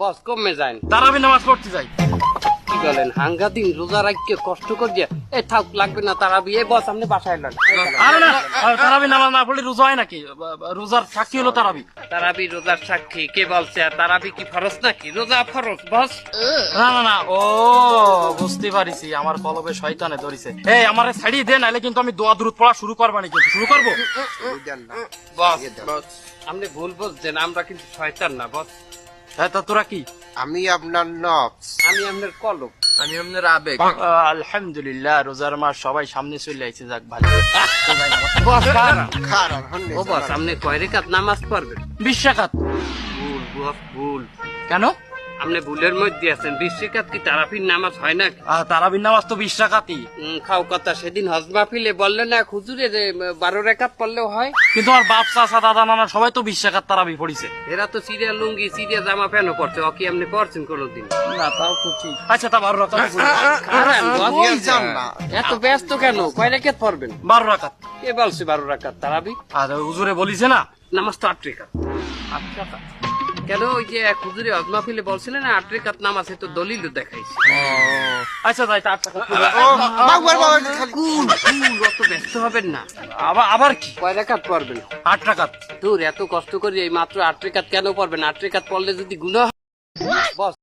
বস কমে যান, তারাবি নামাজ পড়তে যাই। কি বলেন হাঙ্গা দিন রোজা রাখতে কষ্ট করিয়া এ থাক লাগবে না তারাবি। এ বস আপনি বাসায় এলেন। আরে না, তারাবি নামাজ না পড়লে রোজা হয় নাকি? রোজার সাক্ষী হলো তারাবি। তারাবি রোজার সাক্ষী কে বলছে? আর তারাবি কি ফরজ নাকি? রোজা ফরজ বস। না না না, ও বুঝতে পারিছি, আমার কলবে শয়তানে ধরিছে। এই আমারে ছাড়িয়ে দে, নাইলে কিন্তু আমি দোয়া দুরূদ পড়া শুরু করবানি। কিন্তু শুরু করবো? বস বস আপনি ভুল বলছেন, আমরা কিন্তু শয়তান না বস। হ্যাঁ, তা তোরা কি? আমি আপনার নফস। আমি আপনার কলব। আমি আপনার আবেগ। আলহামদুলিল্লাহ, রোজার মাস সবাই সামনে চলে আইছে, যাক ভালো। বস খারাপ। খারাপ হন ও বস আপনি কয় রেখাত নামাজ পড়বেন? 20 রাকাত। ভুল বস ভুল। কেন? আপনি ভুলের মধ্যে আছেন। 20 রেখাত কি তারাবির নামাজ হয় না? তারাবির নামাজ তো 20 রাকাতই। খাও কথা সেদিন হজ মাহফিলে বললেন না হুজুরে যে 12 রেখাত পড়লেও হয়। কিন্তু আমার বাপ চাচা দাদা নানা সবাই তো 20 রাকাত তারাবি পড়িছে। এরা তো সিরিয়া লুঙ্গি সিরিয়া জামা প্যান্টও পড়ছে। ও কি আপনি পড়ছেন কোনোদিন? না, তাও তো ঠিক। আচ্ছা, তা 12 রাকাত। খারাপ বস। ওই যান না। এত ব্যস্ত কেন? কয় রেখাত পড়বেন? 12 রাকাত। কে বলছে 12 রেখাত তারাবি? আর হুজুরে বলিছে না? নামাজ তো 8 রেখাত। কেন ওই যে এক হুজুরে হজ মাহফিলে বলছিলেন না 8 রেখাত নামাজ, তো দলিল দেখাইছে। আচ্ছা যাই, 8 রাকাত। বাবা বাবা খালি অত ব্যস্ত হবেন না। আবার কি? কয় রেখাত পড়বেন? 8 রাকাত। দূর এত কষ্ট করে এই মাত্র 8 রেখাত কেন পড়বেন? 8 রেখাত পড়লে যদি গুনাহ হয় বস